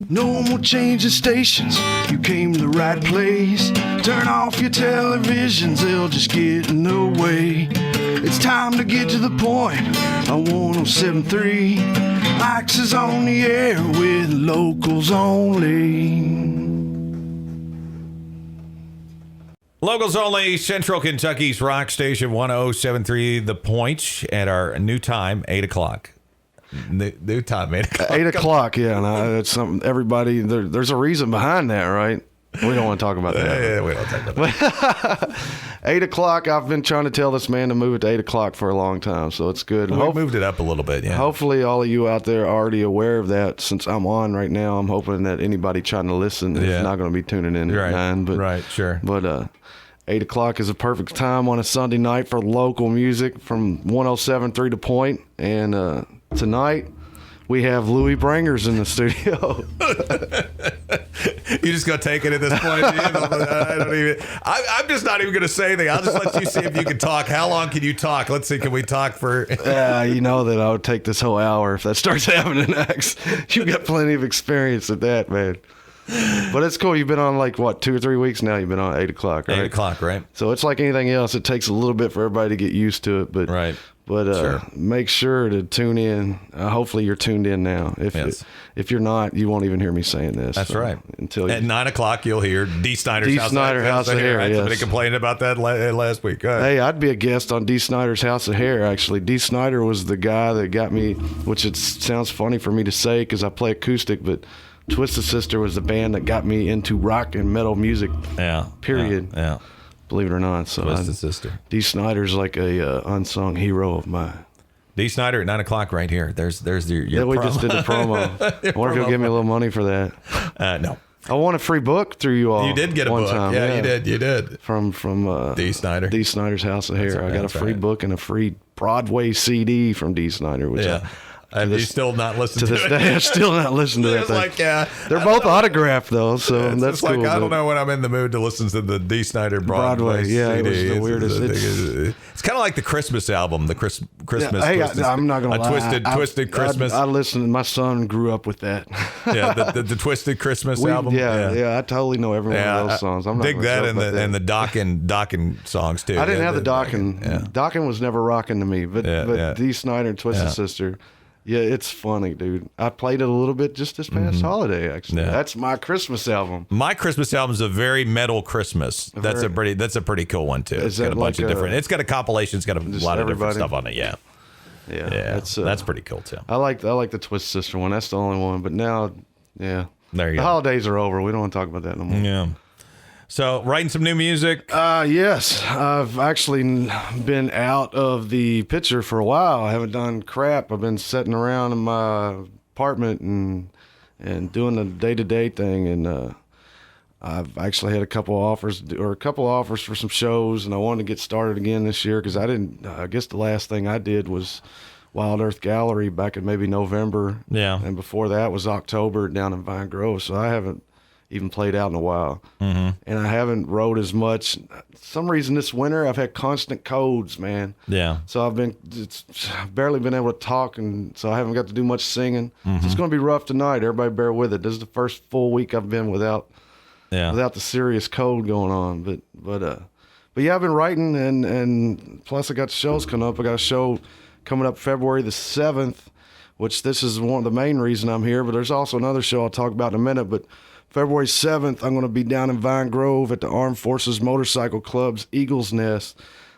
No more changing stations, you came to the right place. Turn off your televisions, they'll just get in the way. It's time to get to the point on 107.3. Axe is on the air with locals only. Locals only, Central Kentucky's rock station 107.3 The Point at our new time, 8 o'clock. New time, 8 o'clock. 8 o'clock, yeah. No, it's something, everybody, there's a reason behind that, right? We don't want to talk about that. Yeah, we don't talk about that. 8 o'clock, I've been trying to tell this man to move it to 8 o'clock for a long time, so it's good. We moved it up a little bit, yeah. Hopefully all of you out there are already aware of that. Since I'm on right now, I'm hoping that anybody trying to listen is not going to be tuning in at 9. But, right, sure. But 8 o'clock is a perfect time on a Sunday night for local music from 107.3 The Point. And tonight, we have Luie Brangers in the studio. You just gonna take it at this point? I'm just not even gonna say anything. I'll just let you see if you can talk. How long can you talk? Let's see. Can we talk for? You know that I would take this whole hour if that starts happening next. You've got plenty of experience at that, man. But it's cool. You've been on 2 or 3 weeks now. You've been on 8 o'clock, right? 8 o'clock, right? So it's like anything else. It takes a little bit for everybody to get used to it, but right. But sure. Make sure to tune in. Hopefully you're tuned in now. If you're not, you won't even hear me saying this. That's right. Until at 9 o'clock, you'll hear D. Snyder's House of Hair. Yes. Somebody complained about that last week. Hey, I'd be a guest on D. Snyder's House of Hair, actually. D. Snyder was the guy that got me, which it sounds funny for me to say because I play acoustic, but Twisted Sister was the band that got me into rock and metal music. Yeah. Period. Yeah. Believe it or not. So Twisted Sister. D. Snyder's like a unsung hero of mine. D. Snyder at 9 o'clock right here. There's your yeah, we just did the promo. I wonder if you'll give me a little money for that. No. I won a free book through you all. You did get a book. Time. Yeah, you did. From D. Snyder. D. Snyder's House of Hair. I got a free book and a free Broadway CD from D. Snyder, which Have you still not listened to this day? I've still not listened to that thing. They're both autographed though, so that's cool. I don't know when I'm in the mood to listen to the D. Snyder Broadway yeah, CD. It was the weirdest. It's kind of like the Christmas album, the Christmas. Hey, I'm not gonna lie. Twisted Christmas. I listened. My son grew up with that. Yeah, the Twisted Christmas album. Yeah, I totally know every one of those songs. I'm not dig that and the Dockin songs too. I didn't have the Dockin. Dockin was never rocking to me, but D. Snyder and Twisted Sister. Yeah, it's funny, dude. I played it a little bit just this past holiday, actually. Yeah. That's my Christmas album. My Christmas album is a very metal Christmas. That's a pretty cool one too. It's got a bunch of different. It's got a compilation. It's got a lot of different stuff on it. Yeah. That's pretty cool too. I like the Twist Sister one. That's the only one. But now, there you go. The holidays are over. We don't want to talk about that no more. Yeah. So, writing some new music? Yes. I've actually been out of the picture for a while. I haven't done crap. I've been sitting around in my apartment and doing the day-to-day thing. And I've actually had a couple offers for some shows, and I wanted to get started again this year because I guess the last thing I did was Wild Earth Gallery back in maybe November. Yeah. And before that was October down in Vine Grove. So I haven't even played out in a while. Mm-hmm. And I haven't wrote as much. Some reason this winter I've had constant colds, man. Yeah. So I've barely been able to talk, and so I haven't got to do much singing. Mm-hmm. So it's going to be rough tonight. Everybody bear with it. This is the first full week I've been without the serious cold going on. But yeah, I've been writing, and plus I got shows coming up. I got a show coming up February the 7th, which this is one of the main reason I'm here, but there's also another show I'll talk about in a minute. But February 7th, I'm going to be down in Vine Grove at the Armed Forces Motorcycle Club's Eagle's Nest.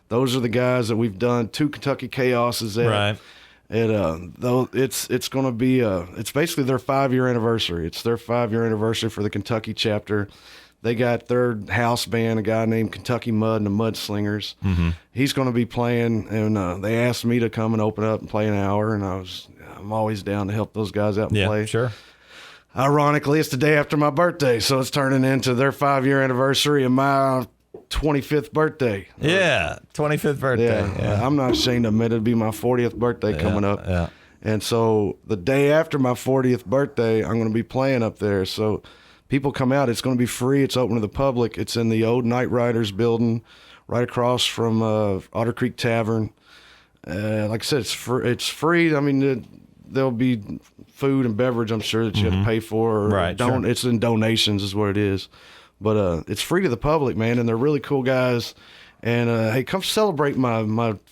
Those are the guys that we've done 2 Kentucky Chaoses at. Right. Though it's going to be it's basically their 5-year anniversary. It's their 5-year anniversary for the Kentucky chapter. They got their house band, a guy named Kentucky Mud and the Mudslingers. Mm-hmm. He's going to be playing, and they asked me to come and open up and play an hour, and I'm always down to help those guys out and play. Yeah, sure. Ironically, it's the day after my birthday, so it's turning into their 5-year anniversary and my 25th birthday. Yeah, 25th birthday. Yeah. I'm not ashamed to admit it'll be my 40th birthday coming up. Yeah. And so the day after my 40th birthday, I'm going to be playing up there. So people come out. It's going to be free. It's open to the public. It's in the old Night Riders building right across from Otter Creek Tavern. Like I said, it's free. I mean, there'll be food and beverage, I'm sure, that you have to pay for. Or Right, sure. It's in donations is what it is. But it's free to the public, man, and they're really cool guys. And hey, come celebrate my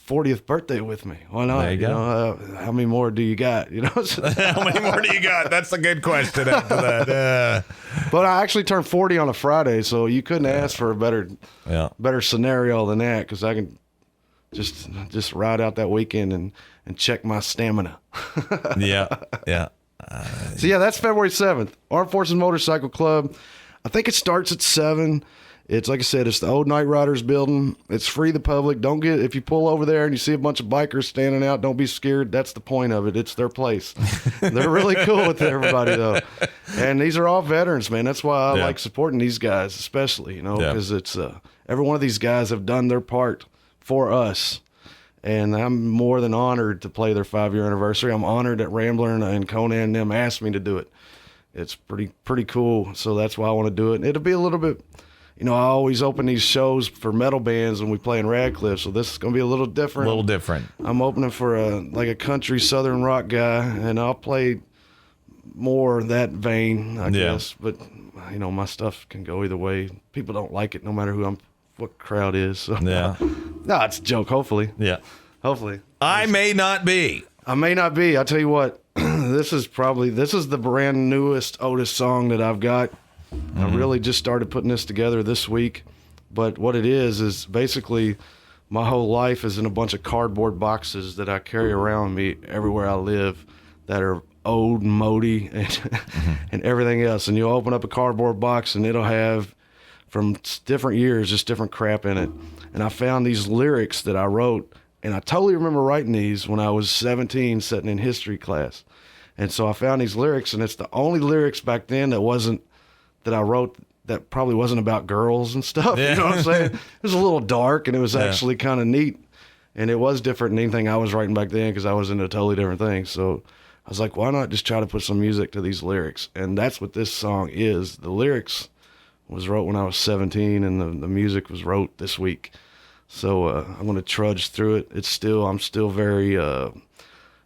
40th birthday with me. Why not? There you go. How many more do you got? How many more do you got? That's a good question after that. But I actually turned 40 on a Friday, so you couldn't ask for a better scenario than that, because I can just ride out that weekend and check my stamina. Yeah. So yeah, that's February 7th. Armed Forces Motorcycle Club. I think it starts at 7. It's like I said, it's the old Night Riders building. It's free to the public. If you pull over there and you see a bunch of bikers standing out, don't be scared. That's the point of it. It's their place. They're really cool with everybody though. And these are all veterans, man. That's why I like supporting these guys, especially, because it's every one of these guys have done their part for us. And I'm more than honored to play their 5-year anniversary. I'm honored that Rambler and Conan and them asked me to do it. It's pretty cool. So that's why I want to do it. It'll be a little bit, I always open these shows for metal bands when we play in Radcliffe. So this is going to be a little different. I'm opening for a country Southern rock guy, and I'll play more that vein, I guess. But, my stuff can go either way. People don't like it no matter what crowd is. So. Yeah. No, it's a joke, hopefully. Yeah. Hopefully. I may not be. I tell you what, this is the brand newest Otis song that I've got. I really just started putting this together this week. But what it is basically my whole life is in a bunch of cardboard boxes that I carry around with me everywhere I live that are old and moldy and everything else. And you'll open up a cardboard box and it'll have, from different years, just different crap in it. And I found these lyrics that I wrote, and I totally remember writing these when I was 17, sitting in history class. And so I found these lyrics, and it's the only lyrics back then that I wrote that probably wasn't about girls and stuff. Yeah. You know what I'm saying? It was a little dark, and it was actually kind of neat. And it was different than anything I was writing back then, because I was into a totally different thing. So I was like, why not just try to put some music to these lyrics? And that's what this song is. The lyrics was wrote when I was 17, and the music was wrote this week. So I'm going to trudge through it. I'm still very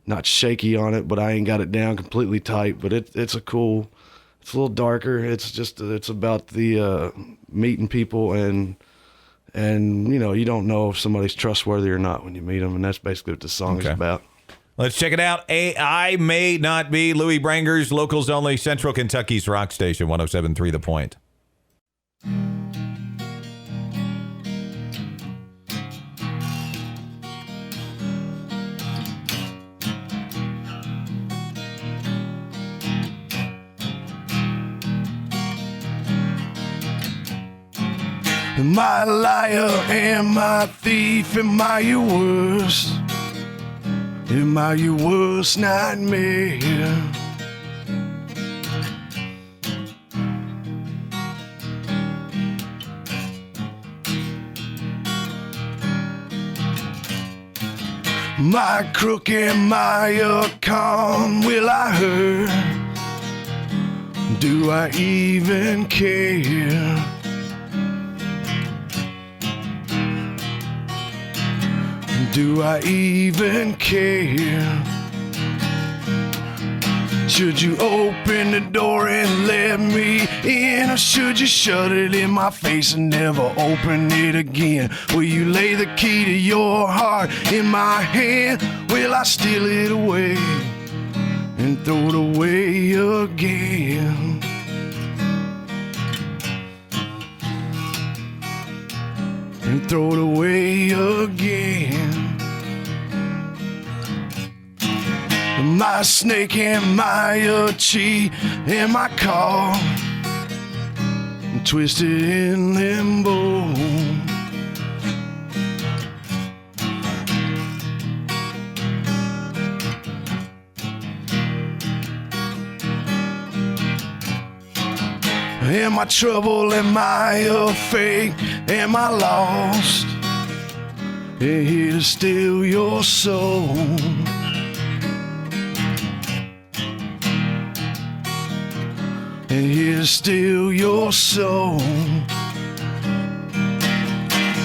not shaky on it, but I ain't got it down completely tight. But it's a little darker. It's about the meeting people, and you don't know if somebody's trustworthy or not when you meet them, and that's basically what the song is about. Let's check it out. I May Not Be, Luie Brangers, locals only, Central Kentucky's rock station, 107.3 The Point. Am I a liar? Am I a thief? Am I your worst? Am I your worst nightmare? My crook, am I a con? Will I hurt? Do I even care? Do I even care? Should you open the door and let me in, or should you shut it in my face and never open it again? Will you lay the key to your heart in my hand? Will I steal it away and throw it away again? And throw it away again. Am I a snake? Am I a cheat? Am I caught and twisted in limbo? Am I trouble? Am I a fake? Am I lost? And here to steal your soul. And here to steal your soul.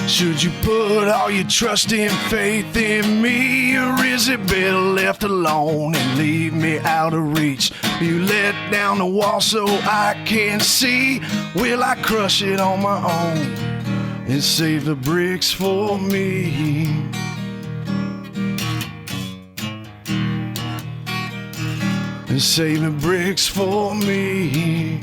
Should you put all your trust and faith in me, or is it better left alone and leave me out of reach? You let down the wall so I can see. Will I crush it on my own and save the bricks for me? And save the bricks for me.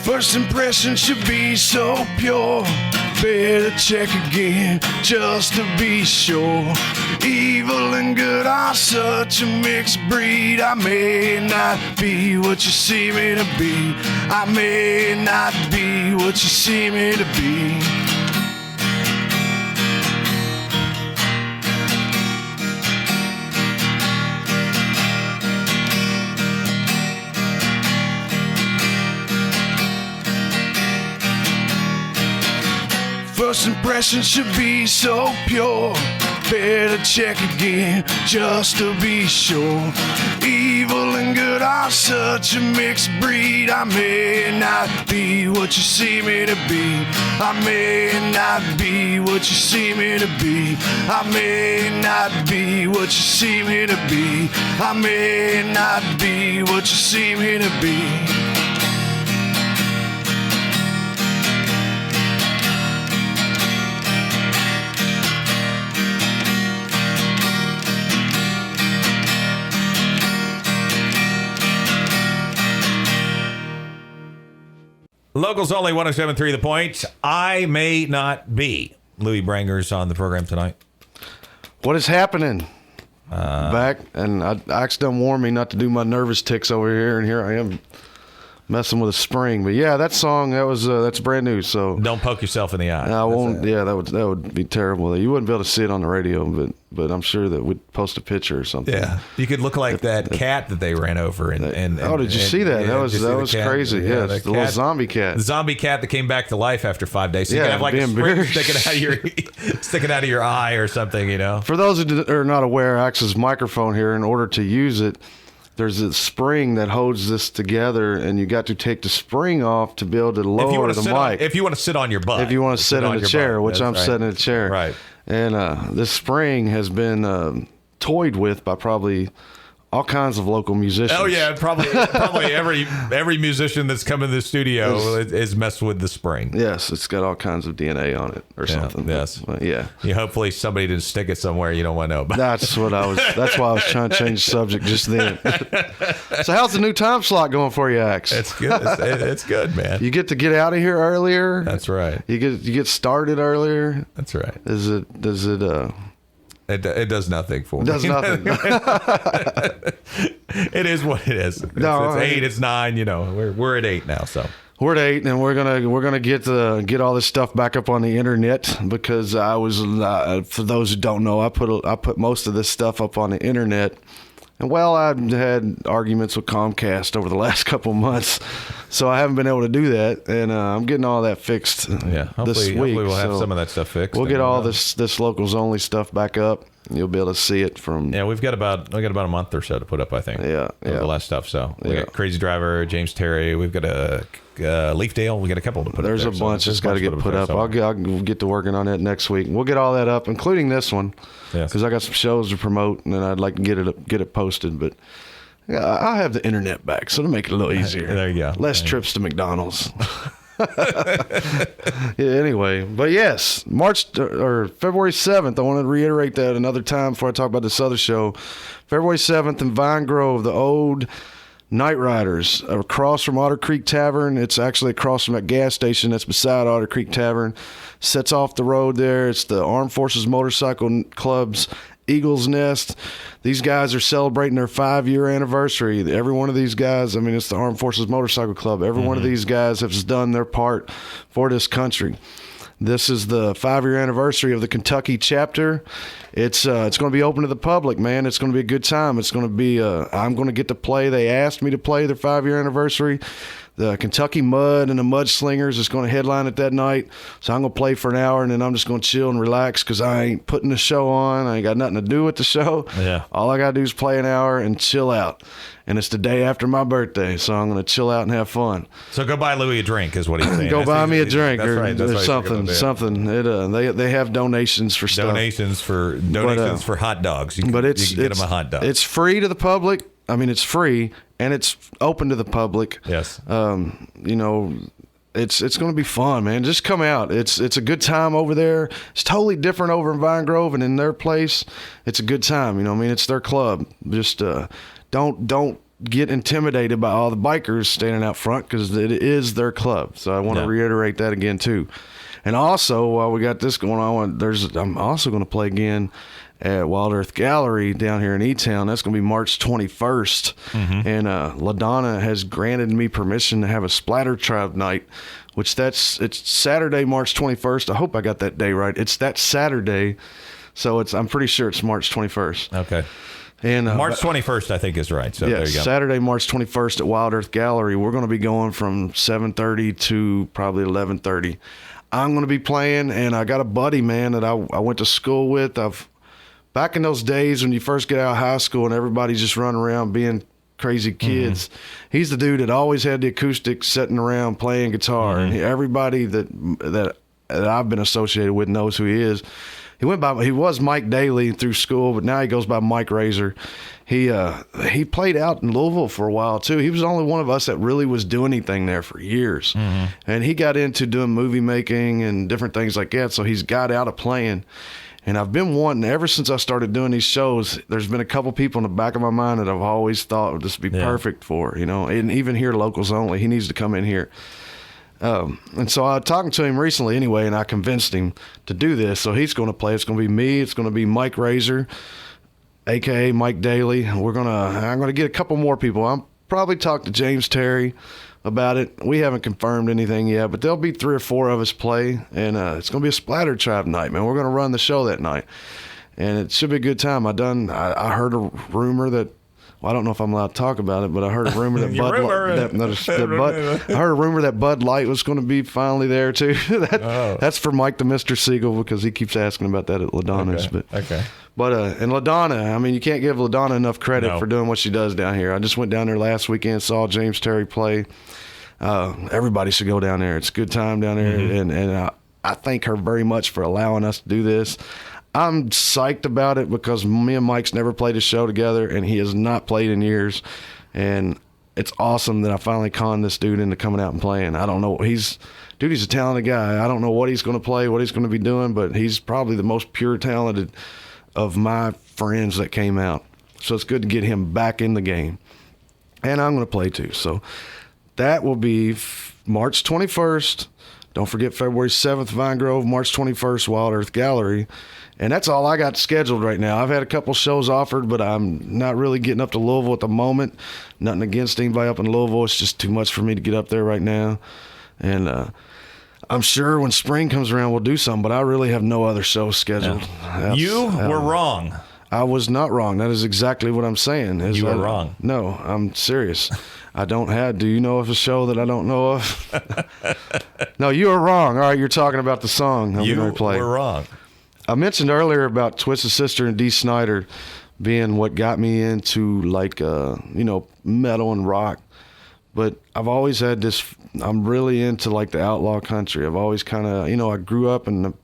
First impression should be so pure. Better check again just to be sure. Evil and good are such a mixed breed. I may not be what you see me to be. I may not be what you see me to be. First impression should be so pure. Better check again just to be sure. Evil and good are such a mixed breed. I may not be what you see me to be. I may not be what you see me to be. I may not be what you see me to be. I may not be what you see me to be. Locals only 107.3 The Point. I may not be. Luie Brangers on the program tonight. What is happening? Back, and I accidentally warned me not to do my nervous ticks over here, and here I am messing with a spring. But yeah, that song, that's brand new. So don't poke yourself in the eye. I won't. Yeah, that would be terrible. You wouldn't be able to see it on the radio, but I'm sure that we'd post a picture or something. Yeah, you could look like that cat that they ran over. And oh, did you see that? Yeah, that was crazy. Yeah, the little zombie cat. The zombie cat that came back to life after 5 days. So you can have like a spring sticking out of your eye or something. You know. For those who are not aware, Axe's microphone here, in order to use it, there's a spring that holds this together, and you got to take the spring off to be able to lower the mic. If you want to sit on your butt. If you want to sit in a chair, which I'm sitting in a chair. Right. And this spring has been toyed with by probably all kinds of local musicians. Oh yeah, probably every musician that's come in the studio is messed with the spring. Yes, it's got all kinds of DNA on it or something. Yes, but yeah. Hopefully somebody didn't stick it somewhere you don't want to know about. That's why I was trying to change the subject just then. So how's the new time slot going for you, Axe? It's good. It's good, man. You get to get out of here earlier. That's right. You get started earlier. That's right. Does it It does nothing for me. It does nothing. It is what it is. It's 8. It's 9. You know, we're at 8 now. So we're at 8, and we're gonna get all this stuff back up on the internet, because I was for those who don't know, I put most of this stuff up on the internet. And well, I've had arguments with Comcast over the last couple of months, so I haven't been able to do that. And I'm getting all that fixed this week. Hopefully we'll have some of that stuff fixed. We'll get all this locals only stuff back up. You'll be able to see it from. Yeah, we got about a month or so to put up, I think. Yeah. The last stuff. So we got Crazy Driver, James Terry. We've got a Leafdale. We got a couple to put There's up. There's a bunch that's got to get put up. I'll get to working on it next week. We'll get all that up, including this one, because I got some shows to promote, and I'd like to get it posted. But I'll have the internet back, so to make it a little easier. There you go. Less trips to McDonald's. Anyway, but yes, February 7th, I want to reiterate that another time before I talk about this other show. February 7th in Vine Grove, the old Night Riders, across from Otter Creek Tavern. It's actually across from that gas station that's beside Otter Creek Tavern. Sets off the road there. It's the Armed Forces Motorcycle Club's Eagle's Nest. These guys are celebrating their 5-year anniversary. Every one of these guys, it's the Armed Forces Motorcycle Club. Every one of these guys has done their part for this country. This is the 5-year anniversary of the Kentucky chapter. It's going to be open to the public, man. It's going to be a good time. It's going to be I'm going to get to play. They asked me to play their 5-year anniversary. the Kentucky Mud and the Mudslingers is going to headline it that night. So I'm going to play for an hour, and then I'm just going to chill and relax because I ain't putting the show on. I ain't got nothing to do with the show. Yeah. All I got to do is play an hour and chill out. And it's the day after my birthday, so I'm going to chill out and have fun. So go buy Luie a drink is what he's saying. Go buy me a drink or something. They have donations for stuff. Donations for hot dogs. You can get them a hot dog. It's free to the public. I mean, it's free and it's open to the public. Yes. You know, it's going to be fun, man. Just come out. It's a good time over there. It's totally different over in Vine Grove and in their place. It's a good time. You know what I mean? It's their club. Just don't get intimidated by all the bikers standing out front because it is their club. So I want to reiterate that again too. And also, while we got this going on, I'm also going to play again at Wild Earth Gallery down here in E-Town. That's going to be March 21st. Mm-hmm. And LaDonna has granted me permission to have a Splatter Tribe night, which it's Saturday, March 21st. I hope I got that day right. It's that Saturday. So I'm pretty sure it's March 21st. Okay. And March 21st, I think, is right. So there you go. Saturday, March 21st at Wild Earth Gallery. We're going to be going from 7:30 to probably 11:30. I'm going to be playing, and I got a buddy, man, that I went to school with. Back in those days when you first get out of high school and everybody's just running around being crazy kids, he's the dude that always had the acoustic sitting around playing guitar. And everybody that I've been associated with knows who he is. He was Mike Daly through school, but now he goes by Mike Razor. He played out in Louisville for a while too. He was the only one of us that really was doing anything there for years. Mm-hmm. And he got into doing movie making and different things like that. So he's got out of playing. And I've been wanting, ever since I started doing these shows, there's been a couple people in the back of my mind that I've always thought would just be perfect for, you know, and even here, locals only. He needs to come in here. And so I was talking to him recently anyway, and I convinced him to do this. So he's going to play. It's going to be me. It's going to be Mike Razor, a.k.a. Mike Daly. I'm going to get a couple more people. I'll probably talk to James Terry about it. We haven't confirmed anything yet, but there'll be 3 or 4 of us play, and it's going to be a Splatter Tribe night, man. We're going to run the show that night, and it should be a good time. I heard a rumor that, well, I don't know if I'm allowed to talk about it, but I heard a rumor that I heard a rumor that Bud Light was going to be finally there too. That's for Mike the Mr. Siegel, because he keeps asking about that at LaDonna's. But and LaDonna, I mean, you can't give LaDonna enough credit for doing what she does down here. I just went down there last weekend, saw James Terry play. Everybody should go down there. It's a good time down there, and I thank her very much for allowing us to do this. I'm psyched about it because me and Mike's never played a show together, and he has not played in years. And it's awesome that I finally conned this dude into coming out and playing. I don't know. He's a talented guy. I don't know what he's going to play, what he's going to be doing, but he's probably the most pure talented of my friends that came out. So it's good to get him back in the game. And I'm going to play too. So that will be March 21st. Don't forget February 7th, Vine Grove, March 21st, Wild Earth Gallery. And that's all I got scheduled right now. I've had a couple shows offered, but I'm not really getting up to Louisville at the moment. Nothing against anybody up in Louisville. It's just too much for me to get up there right now. And I'm sure when spring comes around, we'll do something, but I really have no other shows scheduled. Yeah. You were wrong. I was not wrong. That is exactly what I'm saying. You were wrong. No, I'm serious. I don't have. Do you know of a show that I don't know of? No, you were wrong. All right, you're talking about the song I'm going to play. You were wrong. I mentioned earlier about Twisted Sister and Dee Snider being what got me into metal and rock. But I've always had this, I'm really into like the outlaw country. I've always kind of, I grew up and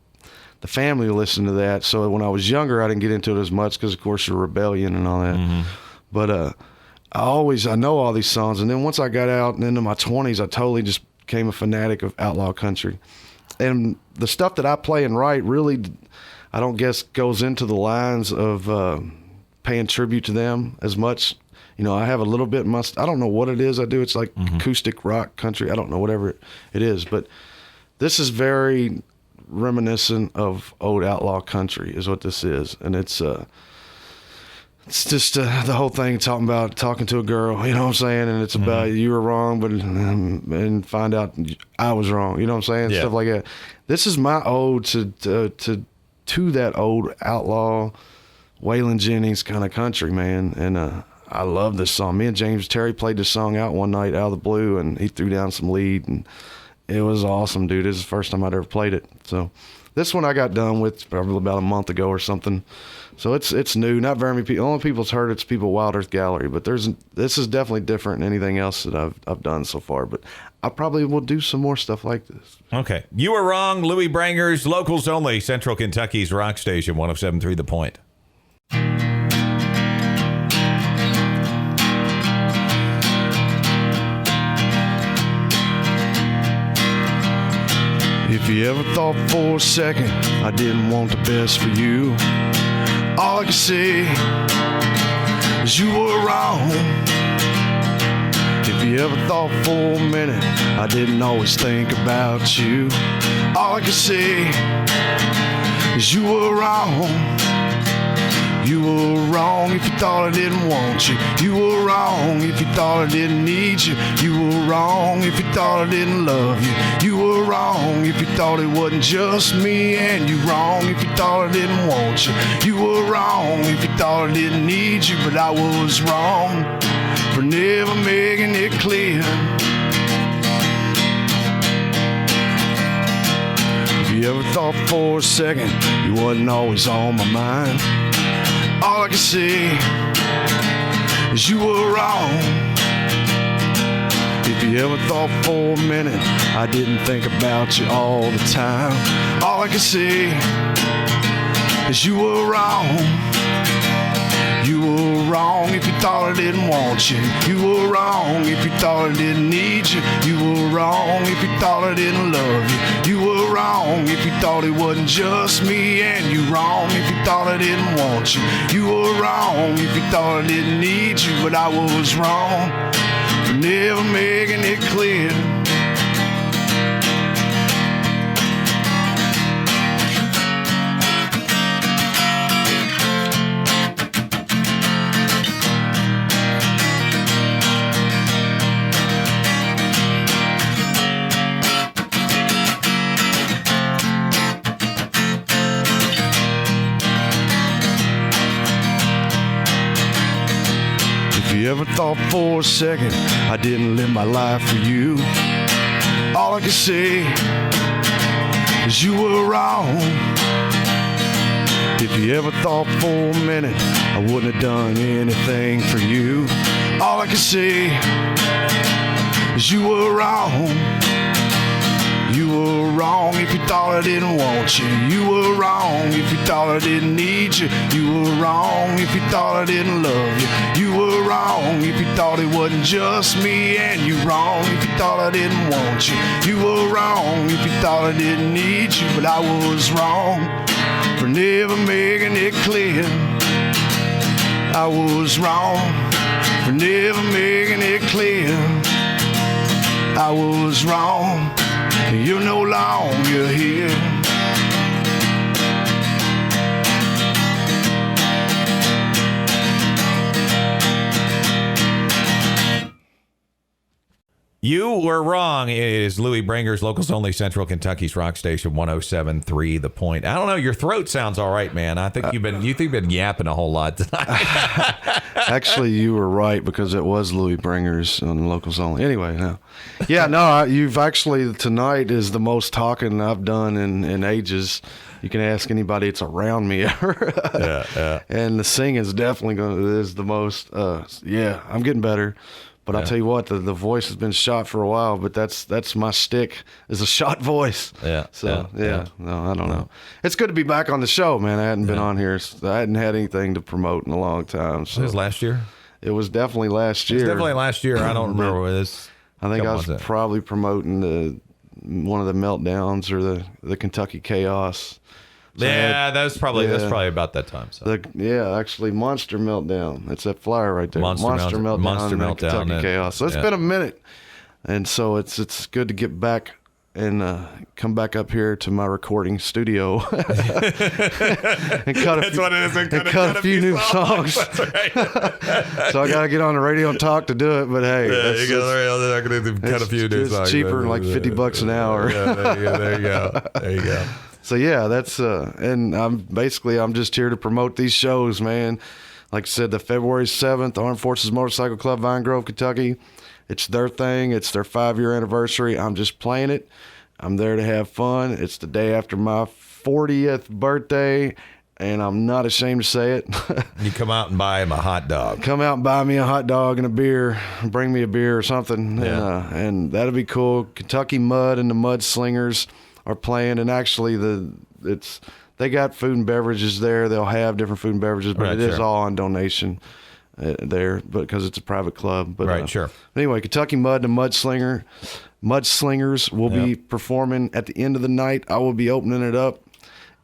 the family listened to that. So when I was younger, I didn't get into it as much because, of course, the rebellion and all that. Mm-hmm. But I know all these songs. And then once I got out and into my 20s, I totally just became a fanatic of outlaw country. And the stuff that I play and write really, I don't guess, goes into the lines of paying tribute to them as much. I have a little bit, I don't know what it is I do. It's like acoustic rock country. I don't know, whatever it is. But this is very reminiscent of old outlaw country is what this is. And it's just the whole thing talking to a girl, you know what I'm saying? And it's about you were wrong, but and find out I was wrong, you know what I'm saying? Yeah. Stuff like that. This is my ode to that old outlaw Waylon Jennings kind of country, man. And I love this song. Me and James Terry played this song out one night out of the blue, and he threw down some lead, and it was awesome, dude. This is the first time I'd ever played it. So this one I got done with probably about a month ago or something. So it's new. Not very many people. Only people's heard it's people Wild Earth Gallery, but this is definitely different than anything else that I've done so far. But I probably will do some more stuff like this. Okay. You were wrong. Luie Brangers, locals only, Central Kentucky's rock station, 107.3 The Point. If you ever thought for a second I didn't want the best for you, all I can say is you were wrong. If you ever thought for a minute I didn't always think about you, all I can say is you were wrong. You were wrong if you thought I didn't want you. You were wrong if you thought I didn't need you. You were wrong if you thought I didn't love you. You were wrong if you thought it wasn't just me. And you wrong if you thought I didn't want you. You were wrong if you thought I didn't need you. But I was wrong for never making it clear. If you ever thought for a second you wasn't always on my mind, all I can say is you were wrong. If you ever thought for a minute I didn't think about you all the time, all I can say is you were wrong. You were wrong if you thought I didn't want you. You were wrong if you thought I didn't need you. You were wrong if you thought I didn't love you. You were wrong if you thought it wasn't just me. And you wrong if you thought I didn't want you. You were wrong if you thought I didn't need you. But I was wrong for never making it clear. If you ever thought for a second I didn't live my life for you, all I can say is you were wrong. If you ever thought for a minute I wouldn't have done anything for you, all I can say is you were wrong. You were wrong if you thought I didn't want you. You were wrong if you thought I didn't need you. You were wrong if you thought I didn't love you. You were wrong if you thought it wasn't just me. And you wrong if you thought I didn't want you. You were wrong if you thought I didn't need you. But I was wrong for never making it clear. I was wrong for never making it clear. I was wrong. You're no longer here. You were wrong. It is Luie Brangers, locals only, Central Kentucky's rock station, 107.3 The Point. I don't know. Your throat sounds all right, man. I think you've been yapping a whole lot tonight. Actually, you were right because it was Luie Brangers on locals only. Anyway, no. Yeah, no, you've actually, tonight is the most talking I've done in ages. You can ask anybody that's around me ever. Yeah. And the singing is definitely is the most, yeah, I'm getting better. But I'll tell you what, the voice has been shot for a while, but that's my stick, is a shot voice. Yeah. So, no, I don't know. It's good to be back on the show, man. I hadn't been on here. I hadn't had anything to promote in a long time. So. It was last year? It was definitely last year. I don't remember what this. I think I was probably promoting one of the meltdowns or the Kentucky Chaos. So that's probably about that time. So. Actually, Monster Meltdown. It's that flyer right there. Monster Meltdown, Kentucky Chaos. So it's been a minute, and so it's good to get back and come back up here to my recording studio and cut a few new songs. That's right. So I got to get on the radio and talk to do it. But hey, cut a few new songs. It's cheaper, like $50 an hour. There you go. So yeah, that's and I'm just here to promote these shows, man. like I said, the February 7th, Armed Forces Motorcycle Club, Vine Grove, Kentucky. It's their thing. It's their 5-year anniversary. I'm just playing it. I'm there to have fun. It's the day after my 40th birthday, and I'm not ashamed to say it. You come out and buy him a hot dog. Come out and buy me a hot dog and a beer. Bring me a beer or something, and that'll be cool. Kentucky Mud and the Mud Slingers are playing, and actually they got food and beverages there. They'll have different food and beverages, but it is all on donation there, because it's a private club. But sure. Anyway, Kentucky Mud and the Mud Slingers will be performing at the end of the night. I will be opening it up.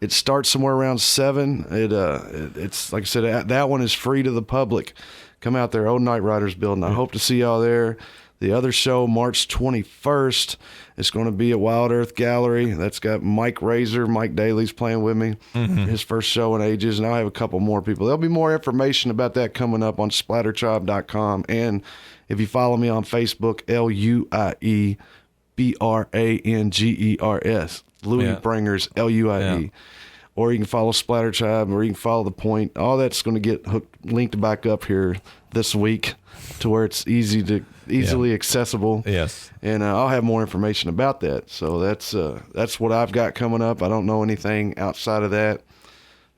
It starts somewhere around 7. It's like I said, that one is free to the public. Come out there, Old Night Riders building. I hope to see y'all there. The other show, March 21st, is going to be at Wild Earth Gallery. That's got Mike Razor. Mike Daly's playing with me. His first show in ages, and I'll have a couple more people. There'll be more information about that coming up on splattertribe.com. And if you follow me on Facebook, LUIE BRANGERS, Luie Brangers, LUIE. Or you can follow Splatter Tribe, or you can follow The Point. All that's going to get linked back up here this week to where it's easily accessible. Yes. And I'll have more information about that. So that's what I've got coming up. I don't know anything outside of that.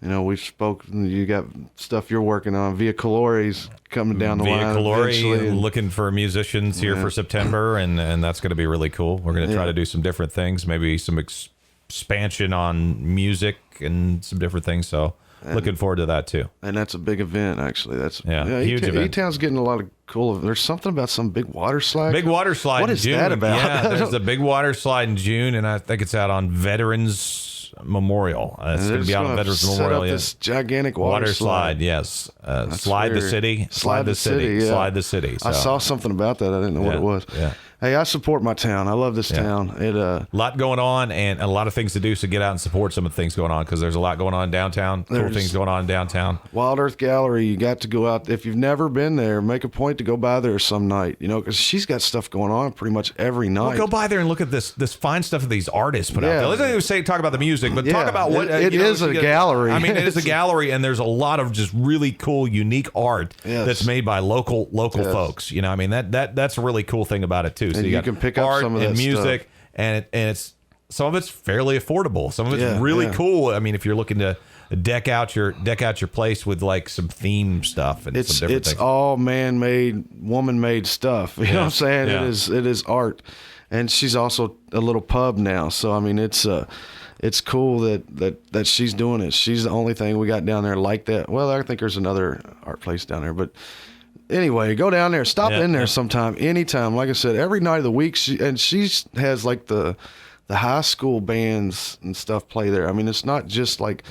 You know, we've spoken. You got stuff you're working on. Via Calori's coming down the line. Via Calori, looking for musicians here for September, and that's going to be really cool. We're going to try to do some different things, maybe some expansion on music and some different things. So looking forward to that too. And that's a big event, actually. That's huge event. E-Town's getting a lot of cool. There's something about some big water slide. Big water slide. What in is June. that about? Yeah, there's a big water slide in June, and I think it's out on Veterans Memorial. It's going to be out on Veterans Memorial. This gigantic water slide. Yes. Slide weird. the city. Slide the city. Yeah. Slide the city. So. I saw something about that. I didn't know what it was. Yeah. Hey, I support my town. I love this town. A lot going on and a lot of things to do, so get out and support some of the things going on, because there's a lot going on downtown. Cool things going on downtown. Wild Earth Gallery, you got to go out. If you've never been there, make a point to go by there some night, you know, because she's got stuff going on pretty much every night. Well, go by there and look at this fine stuff that these artists put out there. Let's not even talk about the music, but talk about what it is a gallery. I mean, it is a gallery, and there's a lot of just really cool, unique art that's made by local folks. You know, I mean, that's a really cool thing about it too. So and you can pick up art some of that and music, stuff. and it's some of it's fairly affordable. Some of it's really cool. I mean, if you're looking to deck out your place with like some theme stuff and some different things. It's all man-made, woman-made stuff. You know what I'm saying? Yeah. It is art, and she's also a little pub now. So I mean, it's cool that she's doing it. She's the only thing we got down there like that. Well, I think there's another art place down there, but. Anyway, go down there. Stop in there sometime, anytime. Like I said, every night of the week. She has like the high school bands and stuff play there. I mean, it's not just like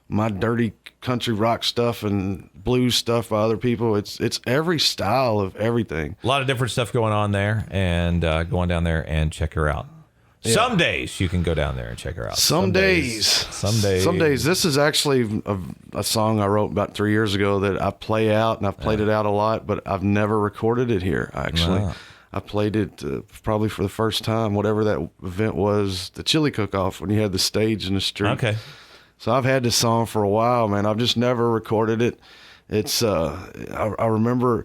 my dirty country rock stuff and blues stuff by other people. It's every style of everything. A lot of different stuff going on there, and go on down there and check her out. Yeah. Some days you can go down there and check her out. Some days. This is actually a song I wrote about 3 years ago that I play out, and I've played it out a lot, but I've never recorded it here, actually. Wow. I played it probably for the first time, whatever that event was, the chili cook-off, when you had the stage in the street. Okay. So I've had this song for a while, man. I've just never recorded it. It's I remember...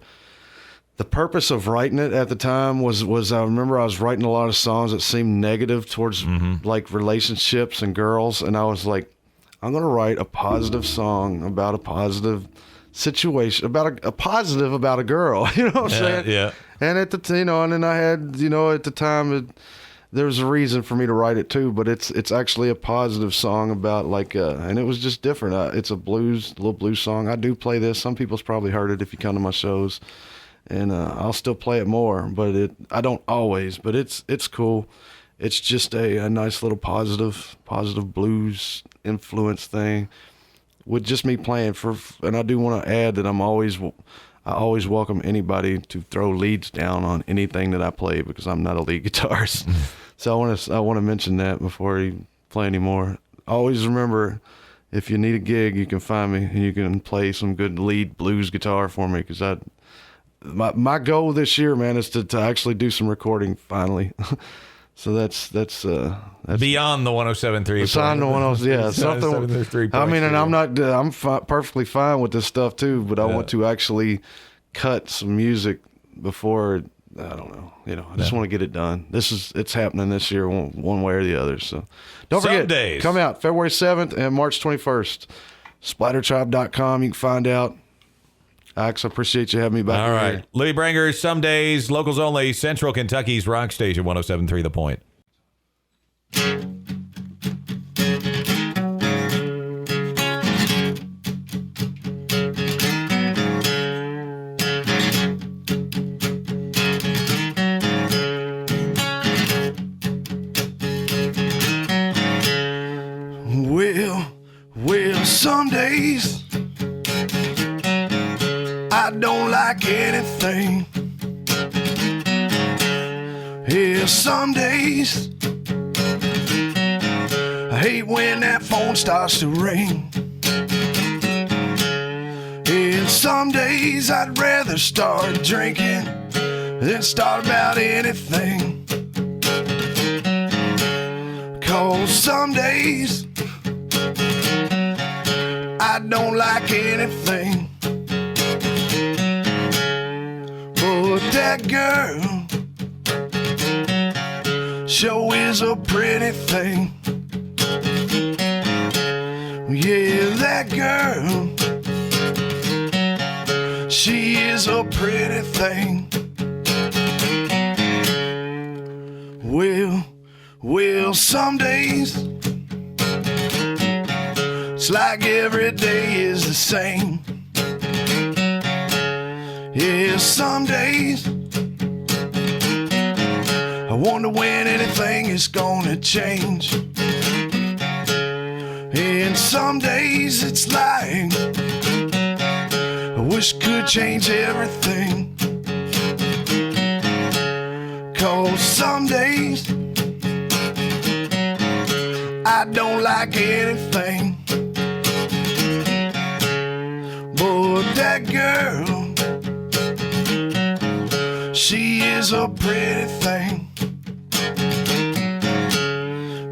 The purpose of writing it at the time was I remember I was writing a lot of songs that seemed negative towards like relationships and girls, and I was like, I'm gonna write a positive song about a positive situation, about a positive about a girl. You know what I'm saying? Yeah. And at the and then I had at the time there was a reason for me to write it too, but it's actually a positive song about like and it was just different. It's a little blues song. I do play this. Some people's probably heard it if you come to my shows. And I'll still play it more, but I don't always. But it's cool. It's just a nice little positive blues influence thing with just me playing and I do want to add that I always welcome anybody to throw leads down on anything that I play, because I'm not a lead guitarist. So I want to mention that before you play anymore. Always remember, if you need a gig, you can find me and you can play some good lead blues guitar for me, because My goal this year, man, is to actually do some recording finally. So that's beyond the 107.3. Beyond the 107. Yeah, something. I mean, and I'm perfectly fine with this stuff too, but I want to actually cut some music before. I don't know. I just want to get it done. It's happening this year, one way or the other. So don't forget, come out February 7th and March 21st. SplatterTribe.com. You can find out. Alex, I appreciate you having me back. All right. Here. Luie Brangers, some days, locals only, Central Kentucky's rock station, 107.3 The Point. Well, some days I don't like anything. Yeah, some days I hate when that phone starts to ring. Yeah, some days I'd rather start drinking than start about anything. 'Cause some days I don't like anything. But that girl sure is a pretty thing. Yeah, that girl, she is a pretty thing. Well, some days it's like every day is the same. Yeah, some days I wonder when anything is gonna change. And some days it's like I wish could change everything. 'Cause some days I don't like anything. But that girl, she is a pretty thing.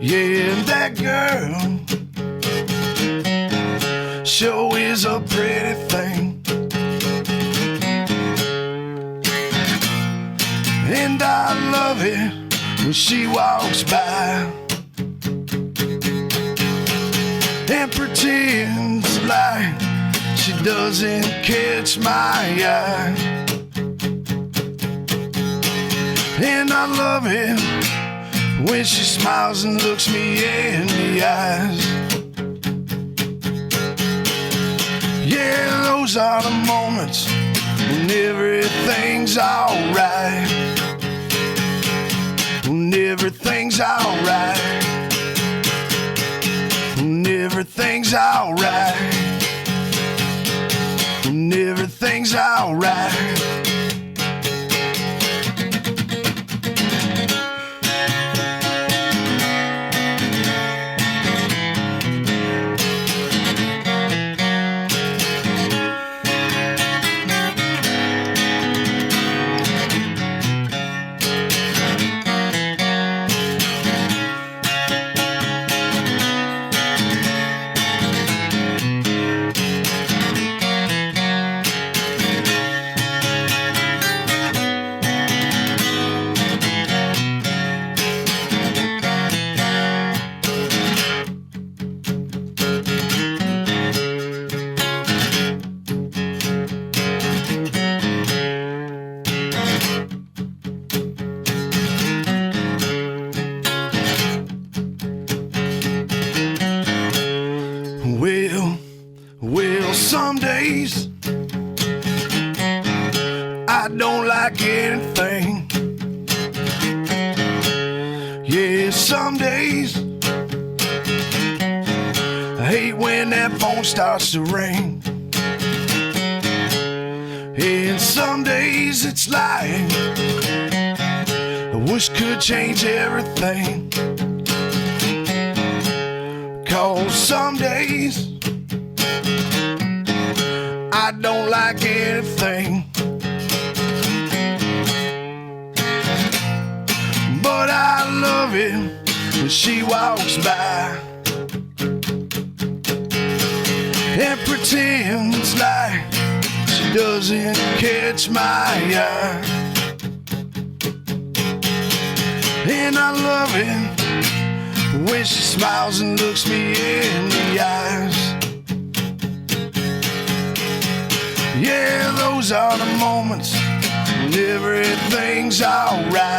Yeah, that girl sure is a pretty thing. And I love it when she walks by and pretends like she doesn't catch my eye. And I love it when she smiles and looks me in the eyes. Yeah, those are the moments when everything's alright. When everything's alright. When everything's alright. When everything's alright. Well, some days I don't like anything. Yeah, some days I hate when that phone starts to ring. And some days it's like I wish could change everything. 'Cause some days I don't like anything. But I love love it when she walks by and pretends like she doesn't catch my eye. And I love it when she smiles and looks me in the eyes. Yeah, those are the moments when everything's alright.